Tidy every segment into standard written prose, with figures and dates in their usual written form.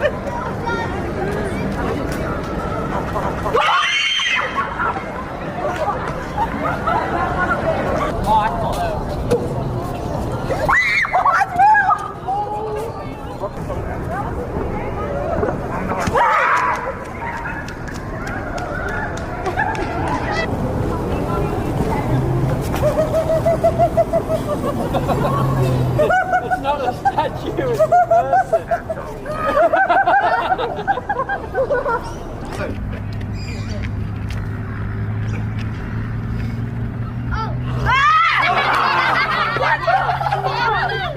It's not a statue, it's a person.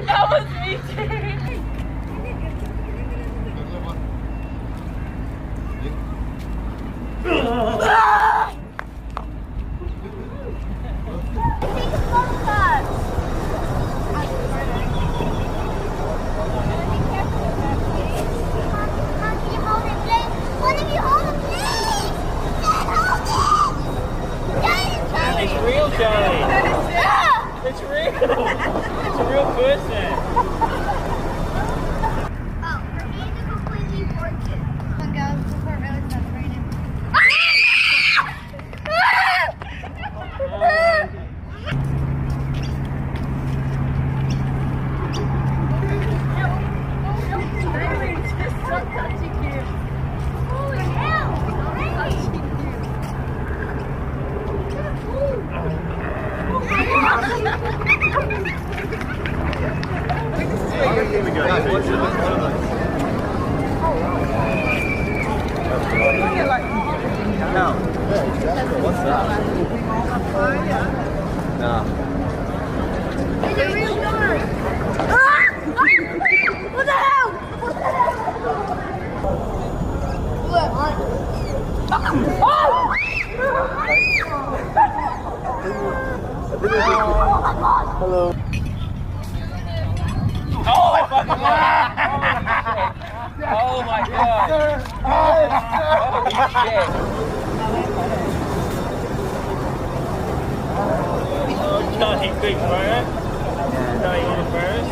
That was me too. It's real, Charlie. It's real. It's a real person. Oh, her hand is completely broken. Come on, guys, before it really starts raining. What's that? No. It's a real car. What the hell? What the hell? Look. Hello. Oh my fucking god! Oh my god! Holy shit! Oh, Johnny, quick, bro. No, you want to first?